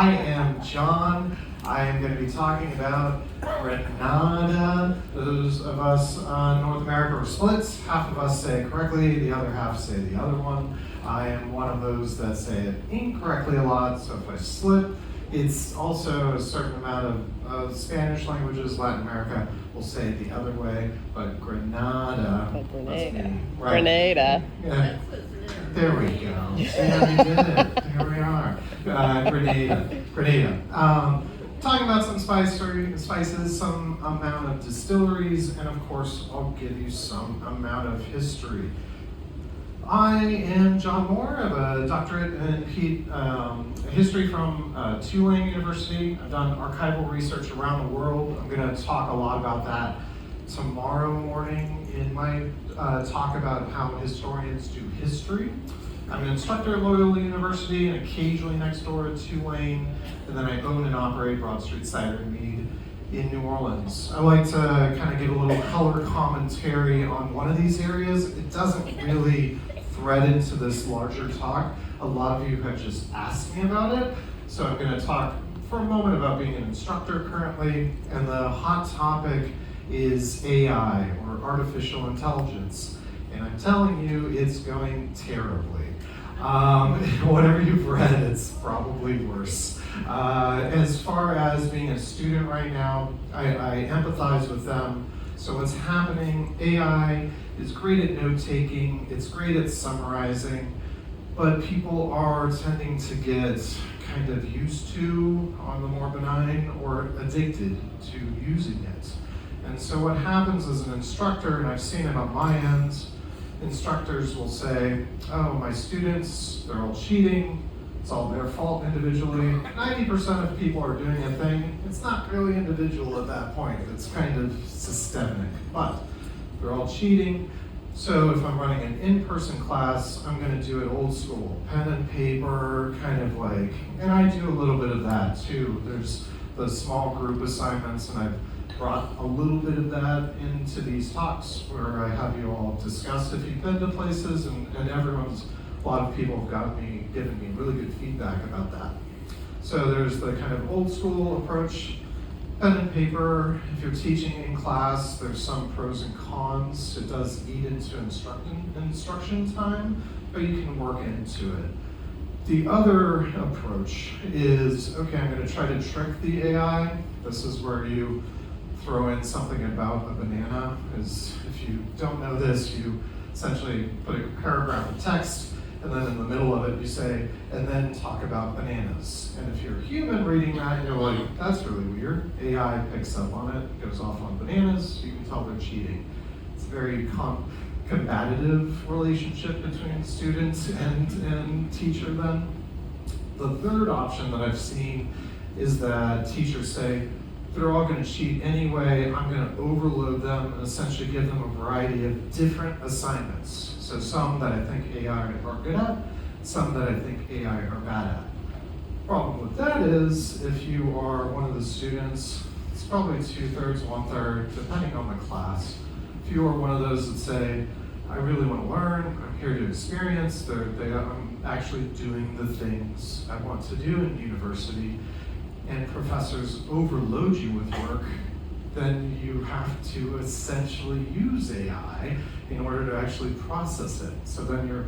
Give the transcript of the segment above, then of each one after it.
I am John. I am going to be talking about Grenada. Those of us in North America are split. Half of us say it correctly, the other half say the other one. I am one of those that say it incorrectly a lot, so if I slip, it's also a certain amount of Spanish languages, Latin America will say it the other way, but Grenada. Like Grenada. Right. Grenada. Yeah. There we go. See how we did it. Here we are. Grenada. Talking about some spices, some amount of distilleries, and of course, I'll give you some amount of history. I am John Moore. I have a doctorate in history from Tulane University. I've done archival research around the world. I'm going to talk a lot about that tomorrow morning in my talk about how historians do history. I'm an instructor at Loyola University and occasionally next door at Tulane, and then I own and operate Broad Street Cider and Mead in New Orleans. I like to kind of give a little color commentary on one of these areas. It doesn't really thread into this larger talk. A lot of you have just asked me about it, so I'm going to talk for a moment about being an instructor currently, and the hot topic is AI, or artificial intelligence. And I'm telling you, it's going terribly. Whatever you've read, it's probably worse. As far as being a student right now, I empathize with them. So what's happening, AI is great at note-taking, it's great at summarizing, but people are tending to get kind of used to, on the more benign, or addicted to using it. And so what happens as an instructor, and I've seen it on my end, instructors will say, oh, my students, they're all cheating, it's all their fault individually. 90% of people are doing a thing. It's not really individual at that point. It's kind of systemic, but they're all cheating. So if I'm running an in-person class, I'm going to do it old school, pen and paper, kind of like, and I do a little bit of that too. There's the small group assignments, and I've brought a little bit of that into these talks where I have you all discuss if you've been to places, and a lot of people have given me really good feedback about that. So there's the kind of old school approach, pen and paper. If you're teaching in class, there's some pros and cons. It does eat into instruction time, but you can work into it. The other approach is, okay, I'm going to try to trick the AI. This is where you throw in something about a banana, because if you don't know this, you essentially put a paragraph of text, and then in the middle of it you say, and then talk about bananas. And if you're a human reading that, you're like, that's really weird. AI picks up on it, goes off on bananas, you can tell they're cheating. It's a very combative relationship between students and teacher then. The third option that I've seen is that teachers say, they're all going to cheat anyway, I'm going to overload them and essentially give them a variety of different assignments. So some that I think AI are good at, some that I think AI are bad at. Problem with that is, if you are one of the students, it's probably 2/3, 1/3, depending on the class. If you are one of those that say, I really want to learn, I'm here to experience, I'm actually doing the things I want to do in university, and professors overload you with work, then you have to essentially use AI in order to actually process it. So then you're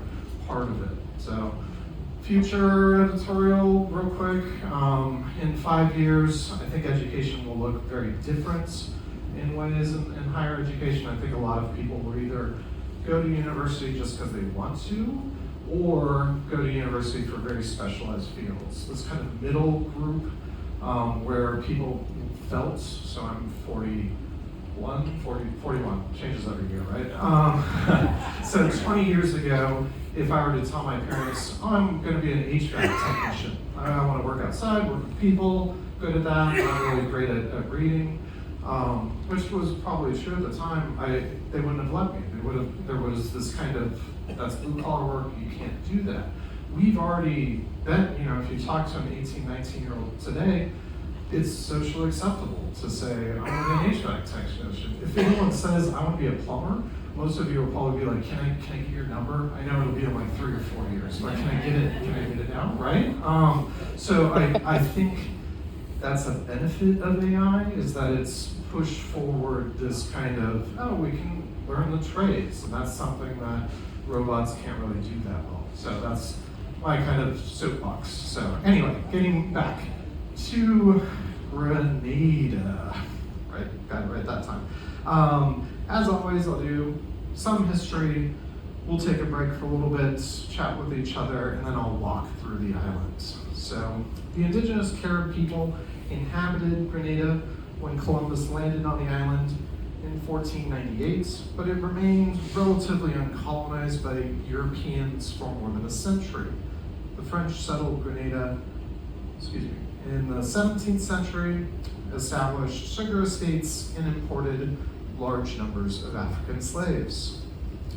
part of it. So future editorial, real quick. In 5 years, I think education will look very different in ways in higher education. I think a lot of people will either go to university just because they want to, or go to university for very specialized fields. This kind of middle group, where people felt, so I'm 41, changes every year, right? So 20 years ago, if I were to tell my parents, oh, I'm going to be an HVAC technician, I want to work outside, work with people, good at that, I'm really great at reading, which was probably true at the time, they wouldn't have let me. There was this kind of, that's blue collar work, you can't do that. We've already been, if you talk to an 18, 19-year-old today, it's socially acceptable to say, I want to be an HVAC technician. If anyone says, I want to be a plumber, most of you will probably be like, can I get your number? I know it'll be in like 3 or 4 years, but can I get it now, right? So I think that's a benefit of AI, is that it's pushed forward this kind of, we can learn the trades, and that's something that robots can't really do that well. So that's my kind of soapbox. So anyway, getting back to Grenada, right? Got it right that time. As always, I'll do some history. We'll take a break for a little bit, chat with each other, and then I'll walk through the island. So the indigenous Carib people inhabited Grenada when Columbus landed on the island in 1498, but it remained relatively uncolonized by Europeans for more than a century. The French settled Grenada, in the 17th century, established sugar estates, and imported large numbers of African slaves.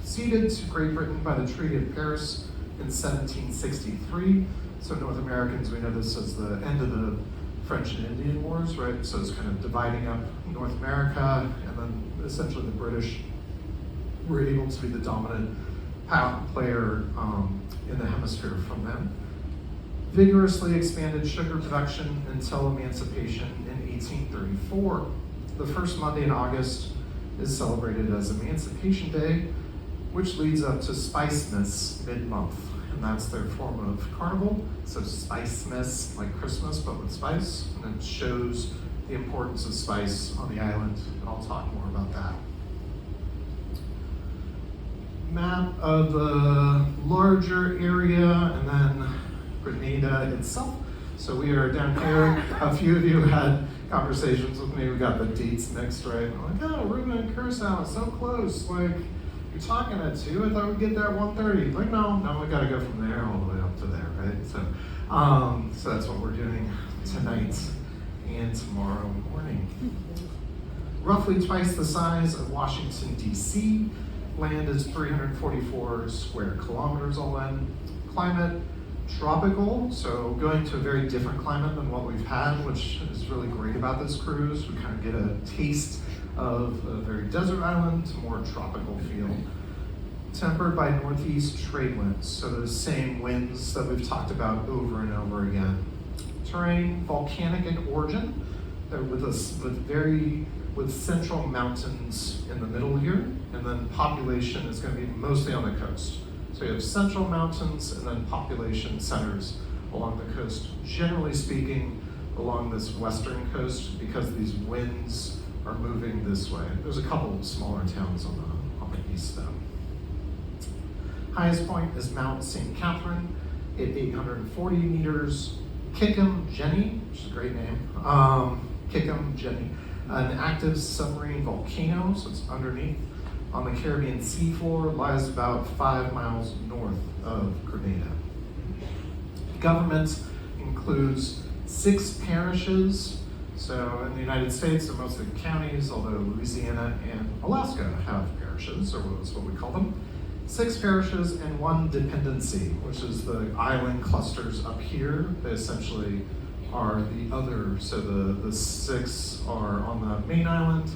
Ceded to Great Britain by the Treaty of Paris in 1763, so North Americans, we know this as the end of the French and Indian Wars, right? So it's kind of dividing up North America, and then essentially the British were able to be the dominant player in the hemisphere from them. Vigorously expanded sugar production until emancipation in 1834. The first Monday in August is celebrated as Emancipation Day, which leads up to Spicemas mid-month, and that's their form of carnival. So Spicemas, like Christmas, but with spice, and it shows the importance of spice on the island, and I'll talk more about that. Map of the larger area, and then Grenada itself. So we are down here. A few of you had conversations with me. We got the dates mixed, right? I'm like, Ruben and Curacao, it's so close. Like, you're talking at 2. I thought we'd get there at 1:30. Like, no, we got to go from there all the way up to there, right? So that's what we're doing tonight and tomorrow morning. Roughly twice the size of Washington, D.C. Land is 344 square kilometers all in. Climate, tropical, so going to a very different climate than what we've had, which is really great about this cruise. We kind of get a taste of a very desert island to more tropical feel. Tempered by northeast trade winds, so those same winds that we've talked about over and over again. Terrain, volcanic in origin, with central mountains in the middle here, and then population is going to be mostly on the coast. So you have central mountains and then population centers along the coast. Generally speaking, along this western coast, because these winds are moving this way. There's a couple of smaller towns on the east though. Highest point is Mount St. Catherine at 840 meters. Kickham Jenny, which is a great name. Kickham Jenny, an active submarine volcano, so it's underneath on the Caribbean seafloor, lies about 5 miles north of Grenada. Government includes 6 parishes. So in the United States, they're mostly counties, although Louisiana and Alaska have parishes, or that's what we call them. 6 parishes and 1 dependency, which is the island clusters up here. They essentially are the other, so the 6 are on the main island,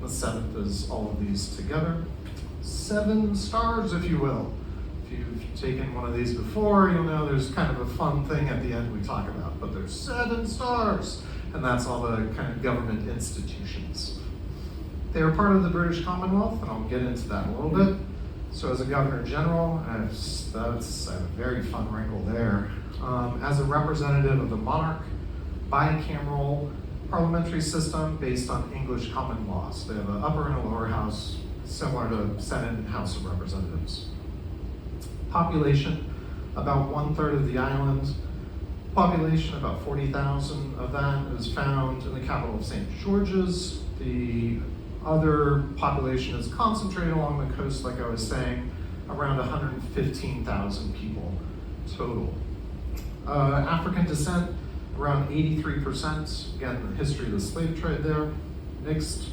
the 7th is all of these together. 7 stars, if you will. If you've taken one of these before, you'll know there's kind of a fun thing at the end we talk about, but there's 7 stars, and that's all the kind of government institutions. They are part of the British Commonwealth, and I'll get into that in a little bit. So as a Governor General, that's a very fun wrinkle there. As a representative of the monarch, bicameral parliamentary system based on English common law. So they have an upper and a lower house, similar to Senate and House of Representatives. Population, about 1/3 of the island. Population, about 40,000 of that is found in the capital of St. George's. The other population is concentrated along the coast, like I was saying, around 115,000 people total. African descent, around 83%. Again, the history of the slave trade there. Mixed,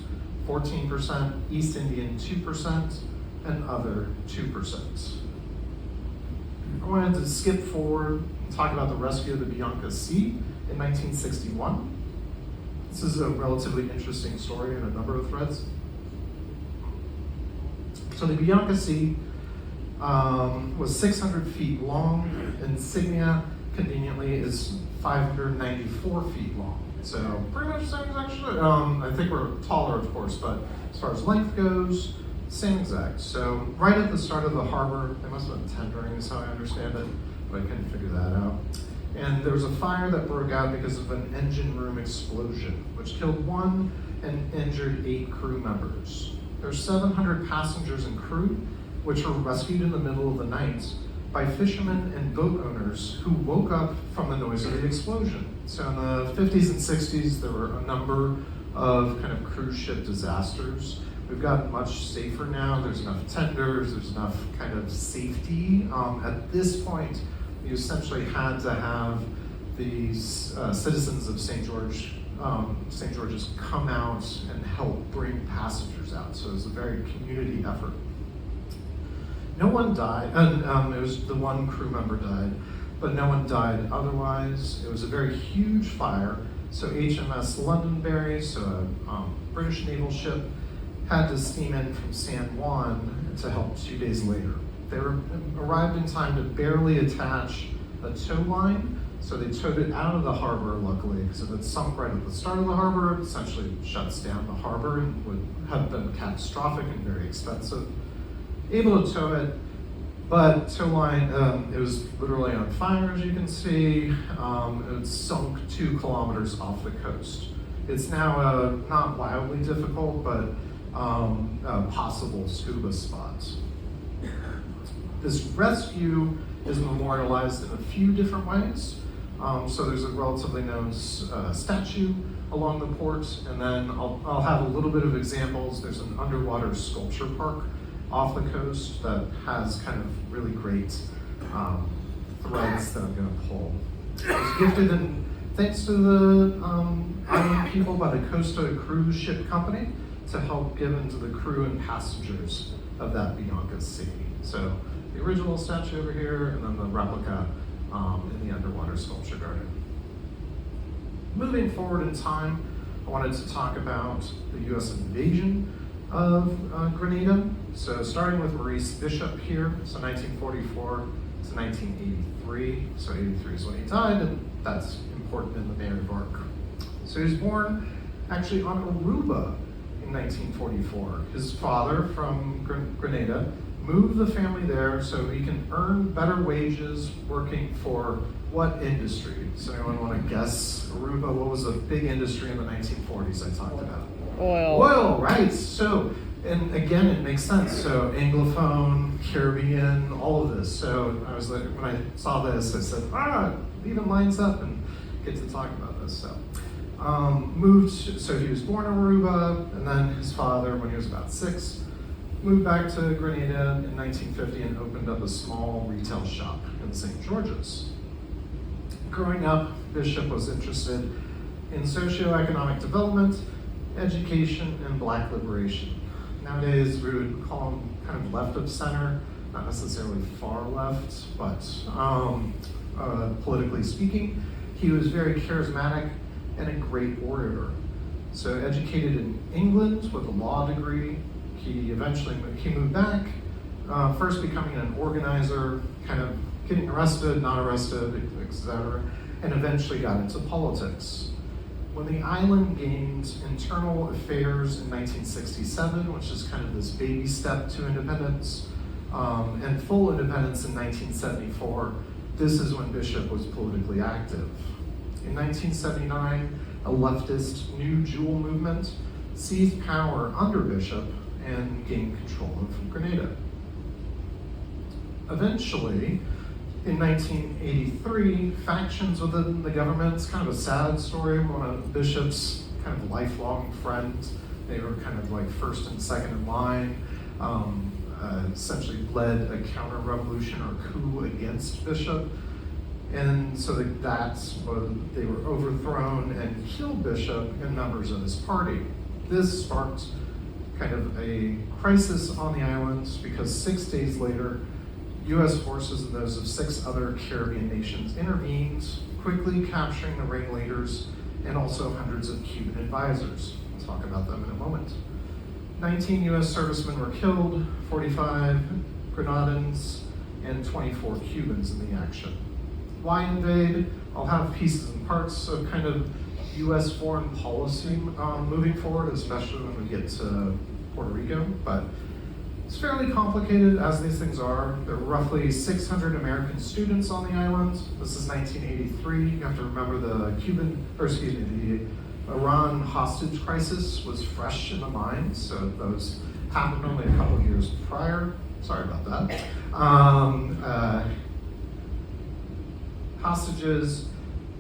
14%. East Indian, 2%. And other, 2%. I wanted to skip forward and talk about the rescue of the Bianca C in 1961. This is a relatively interesting story in a number of threads. So the Bianca Sea was 600 feet long. Insignia, conveniently, is 594 feet long. So pretty much the same exact shit. I think we're taller, of course, but as far as length goes, same exact. So right at the start of the harbor, they must have been tendering is how I understand it, but I couldn't figure that out. And there was a fire that broke out because of an engine room explosion, which killed 1 and injured 8 crew members. There's 700 passengers and crew, which were rescued in the middle of the night by fishermen and boat owners who woke up from the noise of the explosion. So in the 50s and 60s, there were a number of kind of cruise ship disasters. We've gotten much safer now. There's enough tenders, there's enough kind of safety. At this point, you essentially had to have these citizens of St. George's come out and help bring passengers out. So it was a very community effort. No one died, and it was the 1 crew member died, but no one died otherwise. It was a very huge fire. So HMS Londonderry, so a British naval ship, had to steam in from San Juan to help 2 days later. They arrived in time to barely attach a tow line, so they towed it out of the harbor, luckily, because if it sunk right at the start of the harbor, it essentially shuts down the harbor and would have been catastrophic and very expensive. Able to tow it, but tow line, it was literally on fire, as you can see. It sunk 2 kilometers off the coast. It's now not wildly difficult, but a possible scuba spot. This rescue is memorialized in a few different ways. So there's a relatively known statue along the port, and then I'll have a little bit of examples. There's an underwater sculpture park off the coast that has kind of really great threads that I'm going to pull. It was gifted in thanks to the island people by the Costa Cruise Ship Company to help give into the crew and passengers of that Bianca Sea. So the original statue over here, and then the replica in the underwater sculpture garden. Moving forward in time, I wanted to talk about the US invasion of Grenada. So starting with Maurice Bishop here, so 1944 to 1983. So 83 is when he died, and that's important in the narrative arc. So he was born actually on Aruba in 1944. His father from Grenada moved the family there so he can earn better wages working for what industry? Does anyone want to guess? Aruba, what was a big industry in the 1940s I talked about? Oil, right. So, and again, it makes sense. So Anglophone, Caribbean, all of this. So I was like, when I saw this, I said, it even lines up and get to talk about this. So so he was born in Aruba, and then his father, when he was about 6, moved back to Grenada in 1950 and opened up a small retail shop in St. George's. Growing up, Bishop was interested in socioeconomic development, education, and Black liberation. Nowadays, we would call him kind of left of center, not necessarily far left, but politically speaking. He was very charismatic and a great orator. So educated in England with a law degree, he moved back, first becoming an organizer, kind of getting arrested, not arrested, etc., and eventually got into politics. When the island gained internal affairs in 1967, which is kind of this baby step to independence, and full independence in 1974, this is when Bishop was politically active. In 1979, a leftist New Jewel movement seized power under Bishop and gained control of Grenada. Eventually, in 1983, factions within the government, it's kind of a sad story, one of Bishop's kind of lifelong friends, they were kind of like first and second in line, essentially led a counter-revolution or coup against Bishop. And so they were overthrown and killed Bishop and members of his party. This sparked kind of a crisis on the islands because 6 days later, US forces and those of 6 other Caribbean nations intervened, quickly capturing the ringleaders and also hundreds of Cuban advisors. We'll talk about them in a moment. 19 US servicemen were killed, 45 Grenadans, and 24 Cubans in the action. Why invade? I'll have pieces and parts of kind of US foreign policy moving forward, especially when we get to Puerto Rico, but it's fairly complicated, as these things are. There were roughly 600 American students on the island. This is 1983. You have to remember the Iran hostage crisis was fresh in the mind, so those happened only a couple of years prior. Sorry about that. Hostages.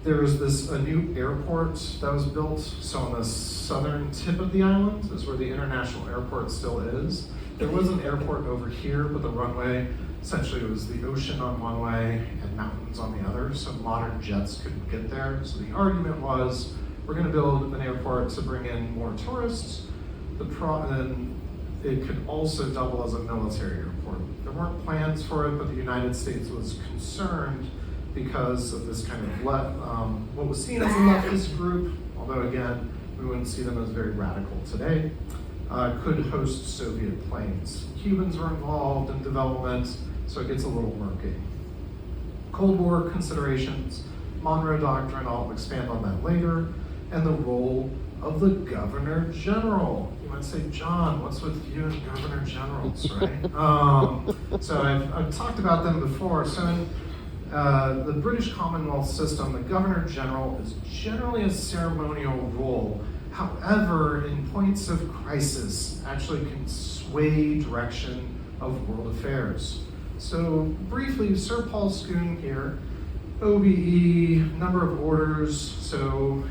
There was a new airport that was built. So on the southern tip of the island is where the international airport still is. There was an airport over here, but the runway essentially was the ocean on one way and mountains on the other, so modern jets couldn't get there. So the argument was, we're going to build an airport to bring in more tourists, and it could also double as a military airport. There weren't plans for it, but the United States was concerned because of this kind of what was seen as a leftist group, although again, we wouldn't see them as very radical today, could host Soviet planes. Cubans were involved in development, so it gets a little murky. Cold War considerations, Monroe Doctrine, I'll expand on that later, and the role of the Governor General. You might say, John, what's with you and Governor Generals, right? So I've talked about them before. So in the British Commonwealth system, the Governor General is generally a ceremonial role. However, in points of crisis, actually can sway direction of world affairs. So briefly, Sir Paul Scoon here, OBE, number of orders, so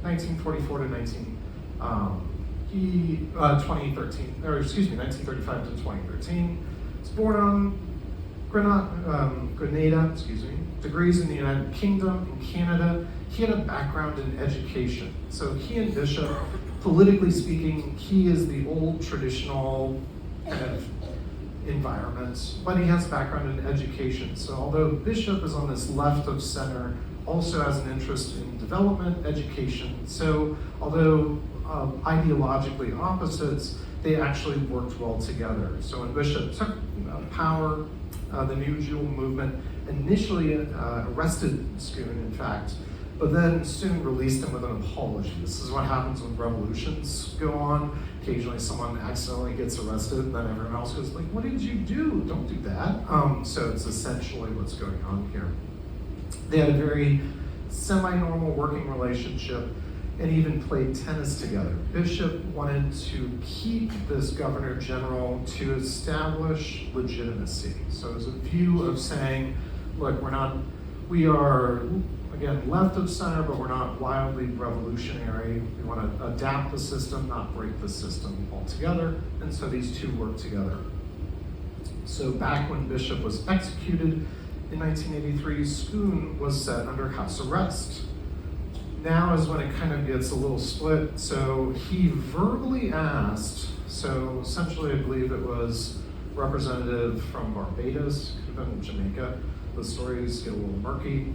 1944 to 1935 to 2013. He's born on Grenada, degrees in the United Kingdom and Canada. He had a background in education. So he and Bishop, politically speaking, he is the old traditional kind of environment, but he has a background in education. So although Bishop is on this left of center, also has an interest in development, education. So although ideologically opposites, they actually worked well together. So when Bishop took power, the New Jewel movement initially arrested Scoon, in fact, but then soon released him with an apology. This is what happens when revolutions go on. Occasionally someone accidentally gets arrested, and then everyone else goes like, what did you do? Don't do that. So it's essentially what's going on here. They had a very semi-normal working relationship and even played tennis together. Bishop wanted to keep this Governor General to establish legitimacy. So it was a view of saying, look, we are, again, left of center, but we're not wildly revolutionary. We want to adapt the system, not break the system altogether. And so these two work together. So back when Bishop was executed in 1983, Scoon was set under house arrest. Now is when it kind of gets a little split. So he verbally asked, so essentially I believe it was representative from Barbados, could have been Jamaica, the stories get a little murky,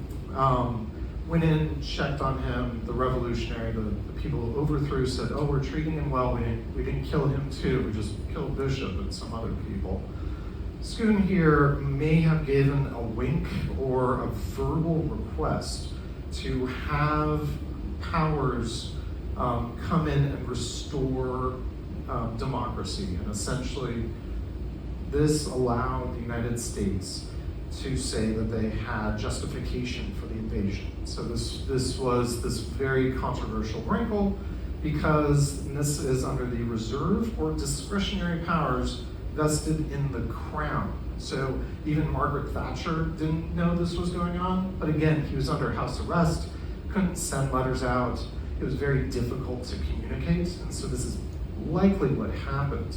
went in, checked on him, the revolutionary, the people who overthrew said, oh, we're treating him well, we didn't kill him too, we just killed Bishop and some other people. Scoon here may have given a wink or a verbal request to have powers come in and restore democracy. And essentially, this allowed the United States to say that they had justification for the invasion. So this was this very controversial wrinkle because this is under the reserve or discretionary powers vested in the crown. So even Margaret Thatcher didn't know this was going on, but again, he was under house arrest, couldn't send letters out. It was very difficult to communicate, and so this is likely what happened.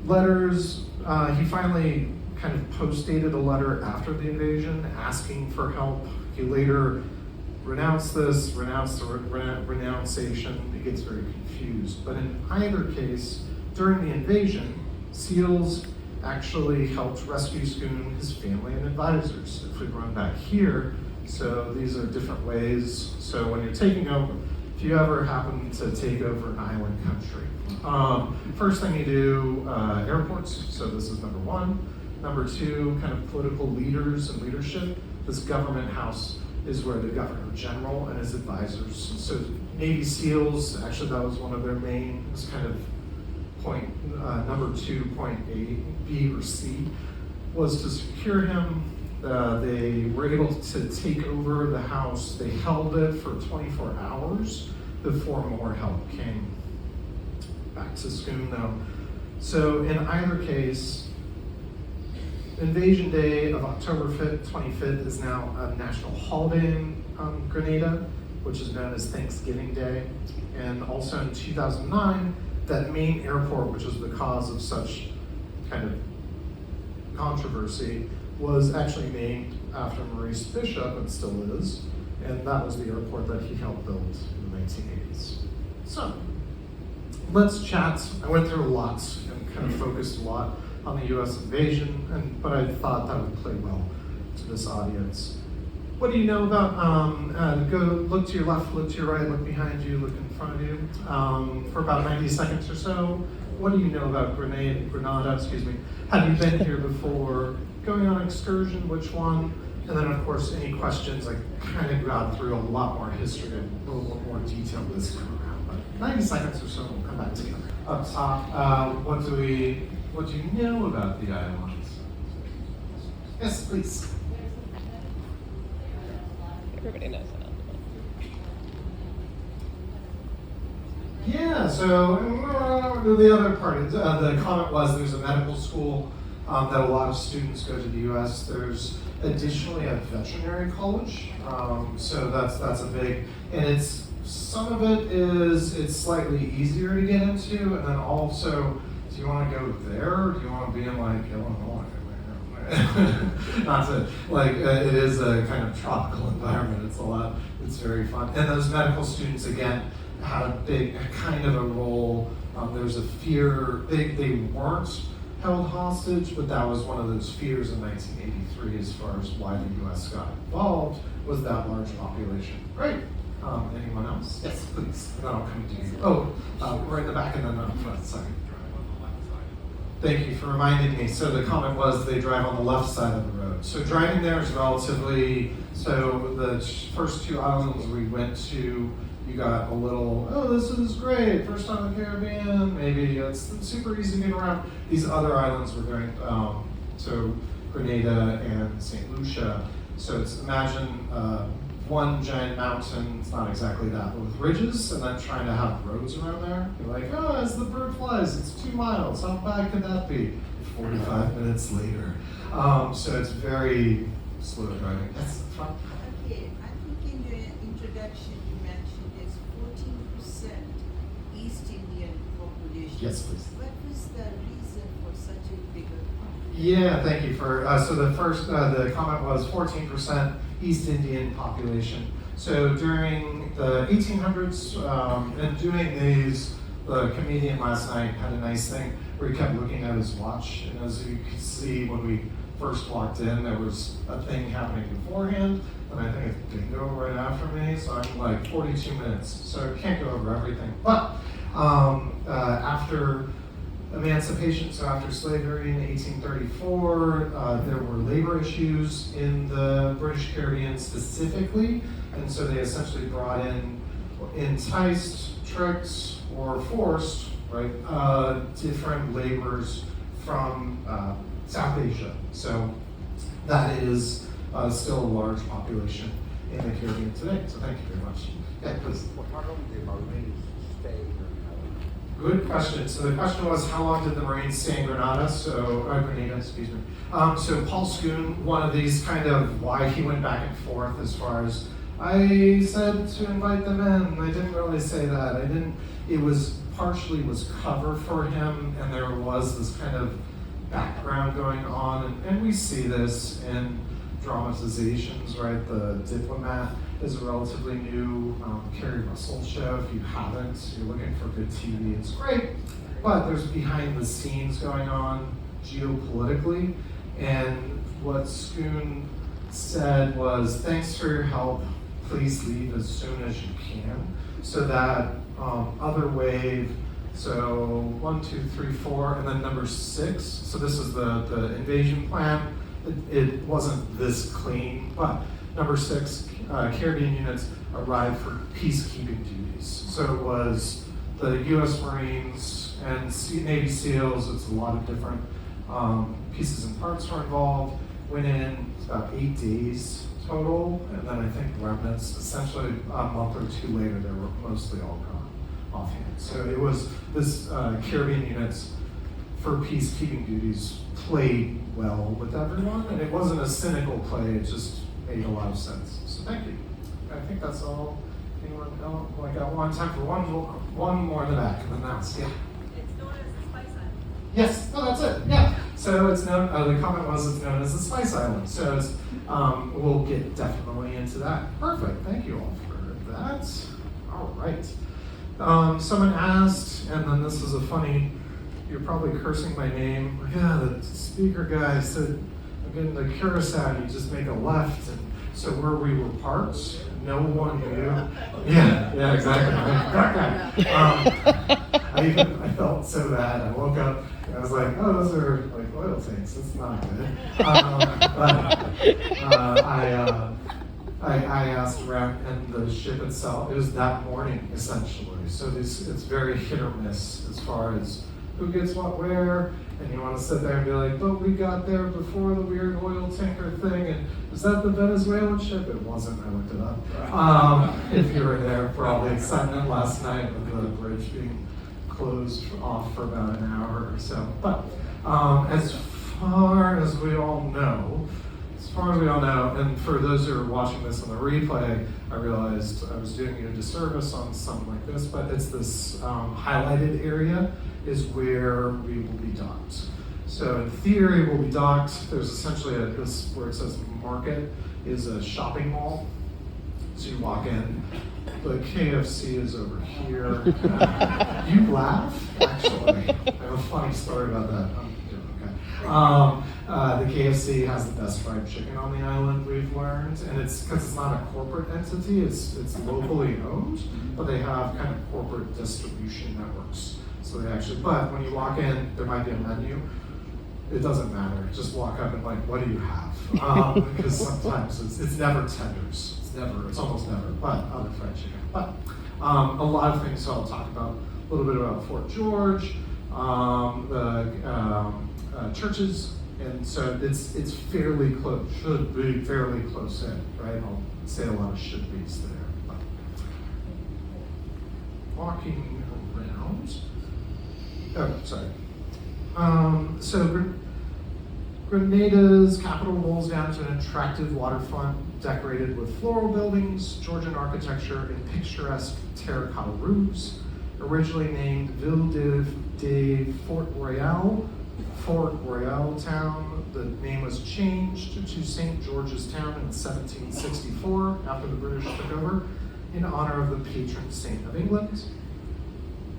Letters, he finally kind of post-dated a letter after the invasion asking for help. He later renounced this, renounced the renunciation. It gets very confused. But in either case, during the invasion, SEALs actually helped rescue Scoon, his family, and advisors. If we run back here, so these are different ways. So when you're taking over, if if you ever happen to take over an island country. First thing you do, airports, so this is number one. Number two, kind of political leaders and leadership. This government house is where the Governor General and his advisors, so Navy SEALs, actually that was one of their main, was kind of point, number 2, point A, B, or C, was to secure him. They were able to take over the house. They held it for 24 hours before more help came. Back to Schoon though. So in either case, Invasion Day of October 5th, 25th is now a national holiday in Grenada, which is known as Thanksgiving Day. And also in 2009, that main airport, which was the cause of such kind of controversy, was actually named after Maurice Bishop, and still is, and that was the airport that he helped build in the 1980s. So, let's chat. I went through a lot and kind of focused a lot on the US invasion, but I thought that would play well to this audience. What do you know about, go look to your left, look to your right, look behind you, look in front of you, for about 90 seconds or so. What do you know about Grenada, excuse me? Have you been here before? Going on excursion, which one? And then of course, any questions, I kind of got through a lot more history and a little more detail this time around, but 90 seconds or so, we'll come back together. Up top, what do you know about the islands? Yes, please. Everybody knows that. Yeah, so the other part, the comment was there's a medical school that a lot of students go to the US. There's additionally a veterinary college, so that's a big, and some of it is, it's slightly easier to get into, and then also, do you want to go there, or do you want to be in like Illinois? Not to, like, it is a kind of tropical environment, it's very fun. And those medical students, again, had a big, kind of a role. There's a fear, they weren't held hostage, but that was one of those fears in 1983 as far as why the US got involved, was that large population. Great. Anyone else? Yes, please. Then I'll come to you. Oh, right in the back and then up front, sorry. Thank you for reminding me. So the comment was they drive on the left side of the road. So driving there is relatively, so the first two islands we went to, you got a little, oh, this is great, first time in the Caribbean, maybe it's super easy to get around. These other islands were very, so Grenada and St. Lucia. So it's, imagine one giant mountain, it's not exactly that, but with ridges, and then trying to have roads around there. You're like, oh, as the bird flies, it's 2 miles, how bad could that be? 45 minutes later. So it's very slow driving. That's fun. Okay, I think in your introduction you mentioned there's 14% East Indian population. Yes, please. What was the reason for such a bigger population? Yeah, thank you for, so the first, the comment was 14% East Indian population. So during the 1800s, and doing these, the comedian last night had a nice thing where he kept looking at his watch, and as you could see when we first walked in, there was a thing happening beforehand, and I think it's bingo right after me, so I'm like 42 minutes, so I can't go over everything. But after emancipation, so after slavery in 1834, there were labor issues in the British Caribbean specifically, and so they essentially brought in enticed, tricked, or forced, right, different laborers from South Asia. So that is still a large population in the Caribbean today. So thank you very much. Yeah, please. How long did the Marines stay in Grenada? Good question. So the question was, how long did the Marines stay in Grenada? So, Grenada, excuse me. So Paul Schoon, one of these kind of why he went back and forth as far as, I said to invite them in. I didn't really say that. It was partially was cover for him, and there was this kind of background going on, and we see this in dramatizations, right? The Diplomat is a relatively new Kerry Russell show. If you haven't, you're looking for good TV, it's great. But there's behind the scenes going on geopolitically, and what Schoon said was, thanks for your help. please leave as soon as you can. So that other wave, so 1, 2, 3, 4, and then number 6. So this is the invasion plan. It wasn't this clean, but number 6, Caribbean units arrived for peacekeeping duties. So it was the U.S. Marines and Navy SEALs. It's a lot of different pieces and parts were involved. Went in about 8 days total, and then I think remnants. Essentially, a month or 2 later, they were mostly all gone offhand. So it was this Caribbean units for peacekeeping duties played well with everyone, and it wasn't a cynical play. It just made a lot of sense. So thank you. I think that's all. Anyone else? Well, I got time for one more in the back, and then that's yeah. It's known as the Spice Island. Yes. Oh, that's it. Yeah. So it's known. The comment was it's known as the Spice Island. So it's, we'll get definitely into that. Perfect. Thank you all for that. All right. Someone asked, and then this is a funny. You're probably cursing my name. Yeah, the speaker guy said, I'm getting the Curacao, you just make a left. And so where we were parked, no one knew. Yeah, exactly. I felt so bad. I woke up and I was like, oh, those are like oil tanks. That's not good. I asked around, and the ship itself, it was that morning essentially. So it's very hit or miss as far as who gets what where, and you want to sit there and be like, but we got there before the weird oil tanker thing, and was that the Venezuelan ship? It wasn't, I looked it up. If you were there for all the excitement last night with the bridge being closed off for about an hour or so. But as far as we all know, and for those who are watching this on the replay, I realized I was doing you a disservice on something like this, but it's this highlighted area is where we will be docked. So in theory, we'll be docked. There's essentially this where it says market is a shopping mall. So you walk in, the KFC is over here. You laugh, actually. I have a funny story about that. The KFC has the best fried chicken on the island, we've learned, and it's because it's not a corporate entity, it's locally owned, but they have kind of corporate distribution networks. So they actually, but when you walk in, there might be a menu. It doesn't matter. Just walk up and like, what do you have? Because sometimes it's never tenders. It's almost never, but other fried chicken. But a lot of things. So I'll talk about a little bit about Fort George, the churches, and so it's fairly close. Should be fairly close in, right? I'll say a lot of should be's there. But walking around. Oh, sorry. So Grenada's capital rolls down to an attractive waterfront decorated with floral buildings, Georgian architecture, and picturesque terracotta roofs. Originally named Ville de Fort Royal Town, the name was changed to St. George's Town in 1764 after the British took over in honor of the patron saint of England.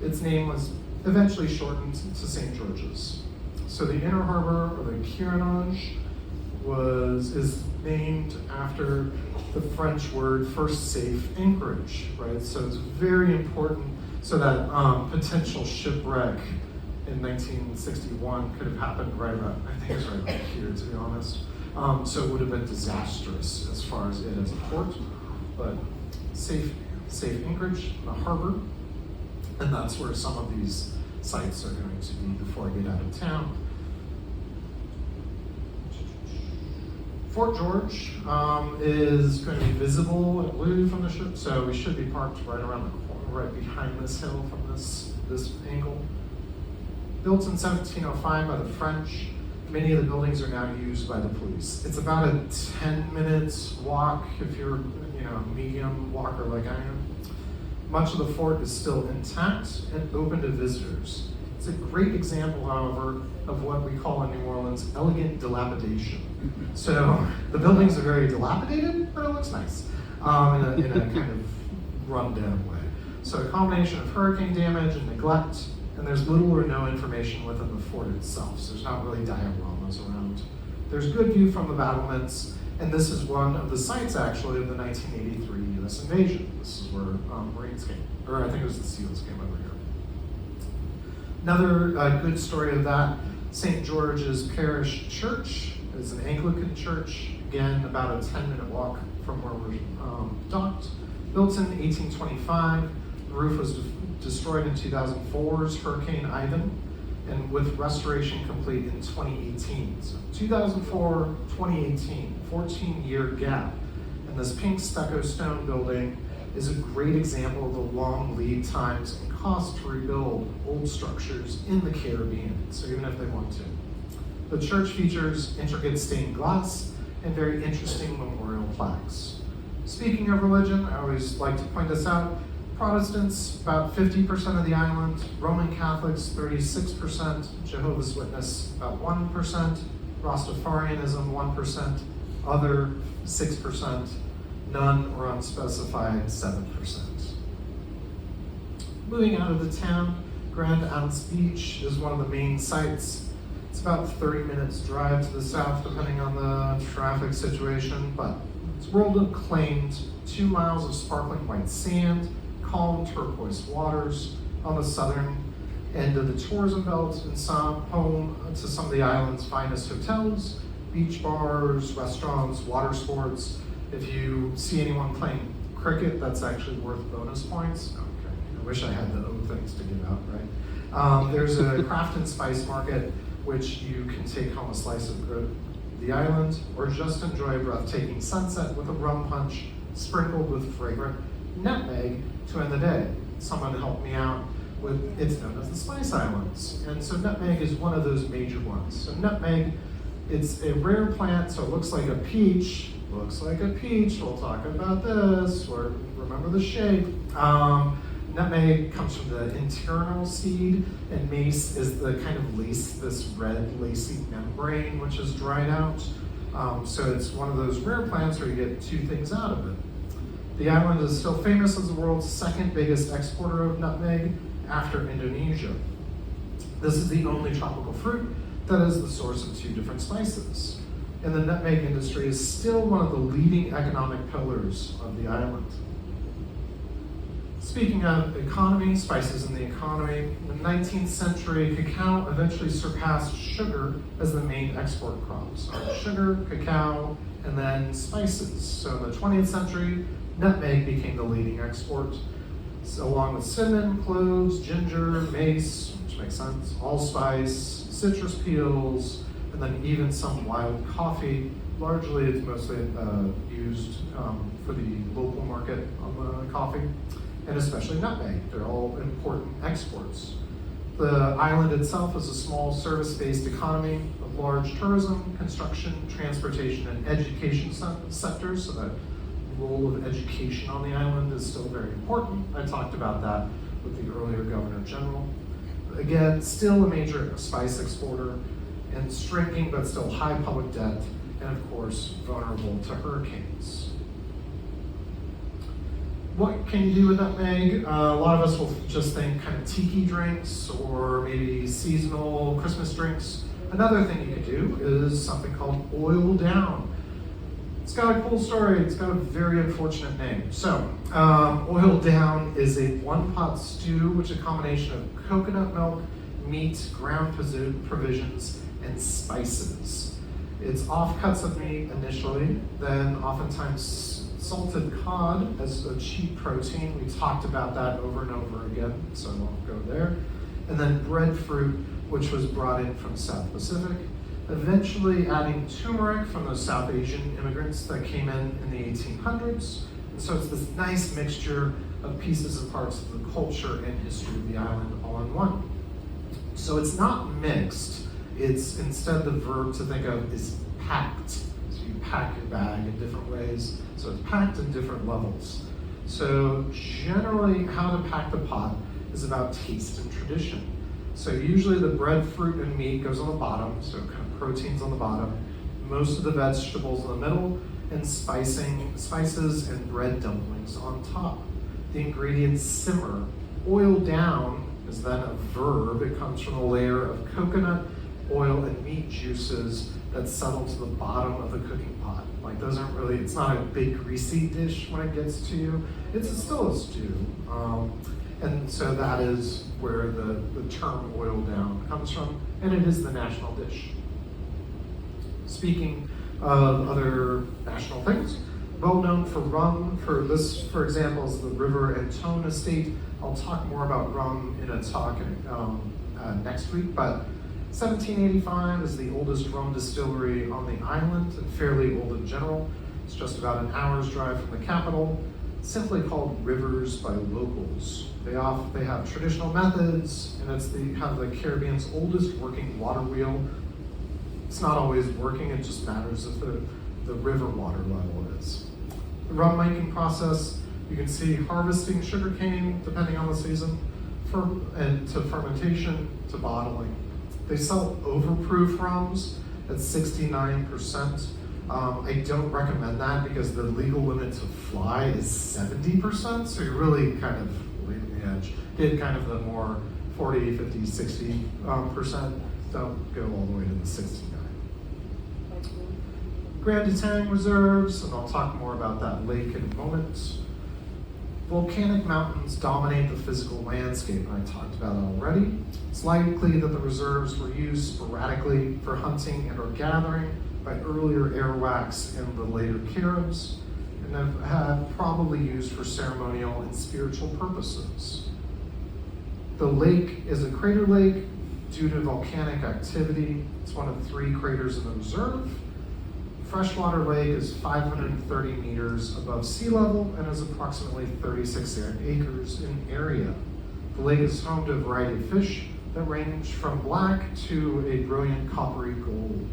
Its name was eventually shortened to St. George's. So the inner harbor, or the Quirinage, is named after the French word for safe anchorage, right? So it's very important, so that potential shipwreck in 1961 could have happened right about, I think it's right about here, to be honest. So it would have been disastrous as far as it as a port, but safe anchorage in the harbor, and that's where some of these sites are going to be before I get out of town. Fort George is going to be visible in blue from the ship, so we should be parked right around the corner, right behind this hill from this angle. Built in 1705 by the French, many of the buildings are now used by the police. It's about a 10-minute walk if you're a medium walker like I am. Much of the fort is still intact and open to visitors. It's a great example, however, of what we call in New Orleans elegant dilapidation. So the buildings are very dilapidated, but it looks nice in a kind of rundown way. So a combination of hurricane damage and neglect, and there's little or no information within the fort itself. So there's not really dioramas around. There's good view from the battlements, And this is one of the sites, actually, of the 1983 U.S. invasion. This is where Marines came, or I think it was the SEALs came over here. Another good story of that, St. George's Parish Church is an Anglican church, again, about a 10-minute walk from where we're docked. Built in 1825, the roof was destroyed in 2004's Hurricane Ivan, and with restoration complete in 2018. So 2004, 2018, 14-year gap. And this pink stucco stone building is a great example of the long lead times and cost to rebuild old structures in the Caribbean, so even if they want to. The church features intricate stained glass and very interesting memorial plaques. Speaking of religion, I always like to point this out. Protestants, about 50% of the island, Roman Catholics, 36%, Jehovah's Witness, about 1%, Rastafarianism, 1%, other, 6%, none or unspecified, 7%. Moving out of the town, Grand Anse Beach is one of the main sites. It's about 30 minutes drive to the south, depending on the traffic situation, but it's world acclaimed, 2 miles of sparkling white sand, calm turquoise waters on the southern end of the tourism belt, and home to some of the island's finest hotels, beach bars, restaurants, water sports. If you see anyone playing cricket, that's actually worth bonus points. Okay, I wish I had the other things to give out, right? There's a craft and spice market, which you can take home a slice of the island, or just enjoy a breathtaking sunset with a rum punch sprinkled with fragrant nutmeg to end the day. Someone helped me out with, it's known as the Spice Islands. And so nutmeg is one of those major ones. So nutmeg, it's a rare plant, so it looks like a peach. Looks like a peach, we'll talk about this, or remember the shape. Nutmeg comes from the internal seed, and mace is the kind of lace, this red lacy membrane, which is dried out. So it's one of those rare plants where you get 2 things out of it. The island is still famous as the world's 2nd biggest exporter of nutmeg after Indonesia. This is the only tropical fruit that is the source of 2 different spices. And the nutmeg industry is still one of the leading economic pillars of the island. Speaking of economy, spices in the economy, in the 19th century, cacao eventually surpassed sugar as the main export crop. So sugar, cacao, and then spices. So in the 20th century, nutmeg became the leading export, so along with cinnamon, cloves, ginger, mace, which makes sense, allspice, citrus peels, and then even some wild coffee. Largely, it's mostly used for the local market on the coffee, and especially nutmeg. They're all important exports. The island itself is a small service-based economy of large tourism, construction, transportation, and education sectors, so that role of education on the island is still very important. I talked about that with the earlier Governor General. Again, still a major spice exporter, and shrinking but still high public debt, and of course, vulnerable to hurricanes. What can you do with nutmeg? A lot of us will just think kind of tiki drinks or maybe seasonal Christmas drinks. Another thing you could do is something called oil down. It's got a cool story. It's got a very unfortunate name. So, oil down is a 1-pot stew, which is a combination of coconut milk, meat, ground provisions, and spices. It's offcuts of meat initially, then oftentimes salted cod as a cheap protein. We talked about that over and over again, so I won't go there. And then breadfruit, which was brought in from South Pacific. Eventually adding turmeric from those South Asian immigrants that came in the 1800s. And so it's this nice mixture of pieces and parts of the culture and history of the island all in one. So it's not mixed, it's instead the verb to think of is packed. So you pack your bag in different ways, so it's packed in different levels. So generally how to pack the pot is about taste and tradition. So usually the breadfruit and meat goes on the bottom, so kind of proteins on the bottom, most of the vegetables in the middle, and spices and bread dumplings on top. The ingredients simmer. Oil down is then a verb. It comes from a layer of coconut, oil, and meat juices that settle to the bottom of the cooking pot. Like those aren't really, it's not a big greasy dish when it gets to you. It's still a stew. And so that is where the term oil down comes from, and it is the national dish. Speaking of other national things, well known for rum, for example, is the River and Tone Estate. I'll talk more about rum in a talk next week, but 1785 is the oldest rum distillery on the island, and fairly old in general. It's just about an hour's drive from the capital. Simply called Rivers by locals. They have traditional methods, and have the Caribbean's oldest working water wheel. It's not always working, it just matters if the river water level is. The rum making process, you can see harvesting sugarcane, depending on the season, and to fermentation, to bottling. They sell overproof rums at 69%. I don't recommend that because the legal limit to fly is 70%, so you're really kind of leaving the edge. Get kind of the more 40, 50, 60%. Don't go all the way to the 69. Grand Etang reserves, and I'll talk more about that lake in a moment. Volcanic mountains dominate the physical landscape, and I talked about it already. It's likely that the reserves were used sporadically for hunting and or gathering by earlier Arawaks and the later Caribs, and have probably used for ceremonial and spiritual purposes. The lake is a crater lake due to volcanic activity. It's one of 3 craters in the reserve. Freshwater lake is 530 meters above sea level and is approximately 36 acres in area. The lake is home to a variety of fish that range from black to a brilliant coppery gold.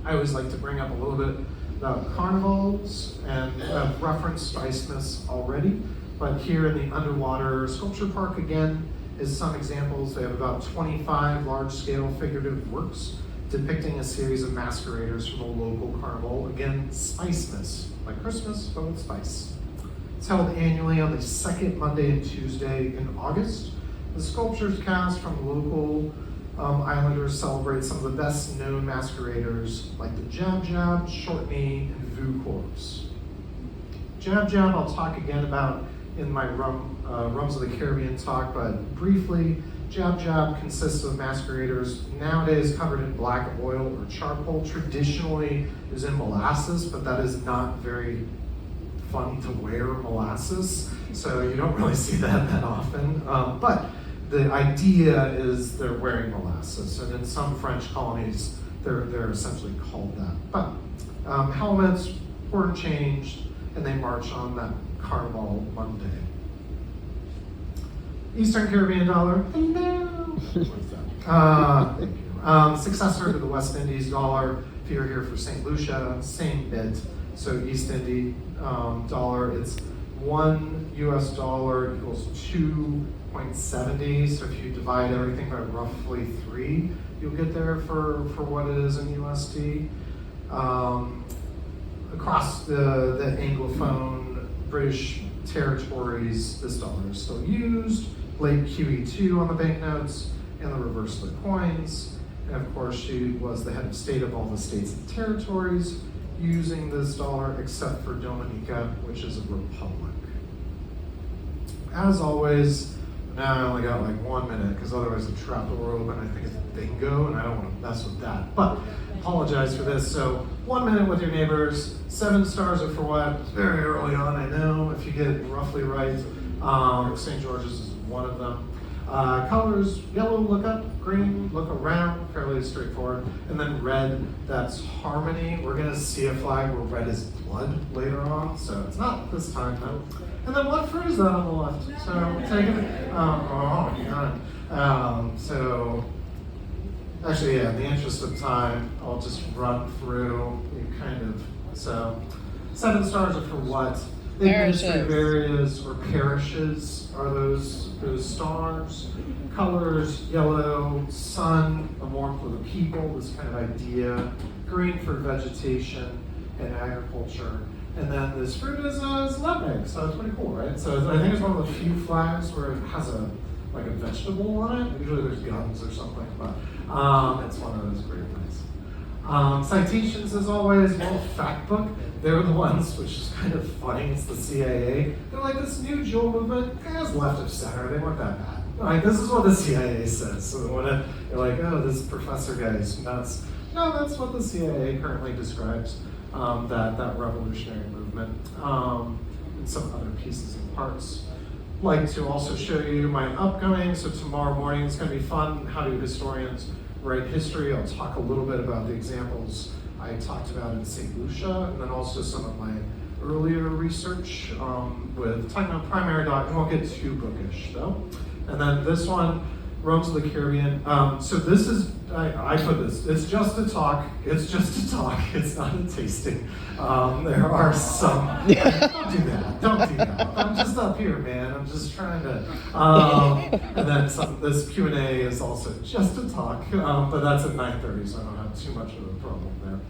I always like to bring up a little bit about carnivals, and I've referenced Spiceness already, but here in the underwater sculpture park again is some examples. They have about 25 large-scale figurative works depicting a series of masqueraders from a local carnival. Again, Spiceness, like Christmas, but with spice. It's held annually on the second Monday and Tuesday in August. The sculptures cast from local islanders celebrate some of the best known masqueraders like the Jab Jab, Short Knee, and Vu Corps. Jab Jab I'll talk again about in my Rums of the Caribbean talk, but briefly, Jab Jab consists of masqueraders nowadays covered in black oil or charcoal. Traditionally it was in molasses, but that is not very fun to wear molasses, so you don't really see that often. But the idea is they're wearing molasses, and in some French colonies, they're essentially called that. But helmets, were changed, and they march on that Carnival Monday. Eastern Caribbean dollar. Hello. Thank you. Successor to the West Indies dollar. If you're here for St. Lucia, same bit. So East Indian dollar, it's $1 equals 2.70. So if you divide everything by roughly 3, you'll get there for what it is in USD. Across the Anglophone British territories, this dollar is still used. Late QE2 on the banknotes and the reverse of the coins. And of course, she was the head of state of all the states and territories using this dollar, except for Dominica, which is a republic. As always, now I only got like 1 minute, because otherwise the trap door will open. I think it's bingo, and I don't want to mess with that. But apologize for this. So 1 minute with your neighbors. 7 stars are for what? It's very early on, I know. If you get it roughly right, St. George's is one of them. Colors, yellow, look up, green, look around, fairly straightforward. And then red, that's harmony. We're gonna see a flag where red is blood later on, so it's not this time though. And then what fruit is that on the left? So take it, so, actually yeah, in the interest of time, I'll just run through, so 7 stars are for what? Administrative areas or parishes are those stars. Colors, yellow, sun, the warmth of the people, this kind of idea. Green for vegetation and agriculture. And then this fruit is nutmeg, so it's pretty cool, right? So I think it's one of the few flags where it has a vegetable on it. Usually there's guns or something, but it's one of those great things. Citations, as always, well, fact book. They're the ones, which is kind of funny, it's the CIA. They're like, this new jewel movement, guys left of center, they weren't that bad. Like, this is what the CIA says. So when you're like, oh, this professor guy is nuts. No, that's what the CIA currently describes, that revolutionary movement, and some other pieces and parts. Like to also show you my upcoming, so tomorrow morning it's going to be fun. How do historians write history? I'll talk a little bit about the examples I talked about in St. Lucia, and then also some of my earlier research with talking about primary doctrine. Won't get too bookish though. And then this one, Rome to the Caribbean. So this is, I put this, it's just a talk, it's just a talk, it's not a tasting. There are some, don't do that. I'm just up here, man, I'm just trying to. And then this Q&A is also just a talk, but that's at 9:30, so I don't have too much of a problem there.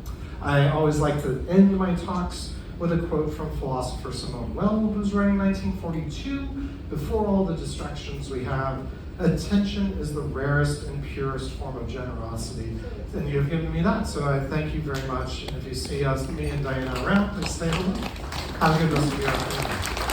I always like to end my talks with a quote from philosopher Simone Weil, who was writing in 1942, before all the distractions we have, attention is the rarest and purest form of generosity. And you've given me that, so I thank you very much. And if you see me and Diana around, please stay with us. Have a good rest of your afternoon.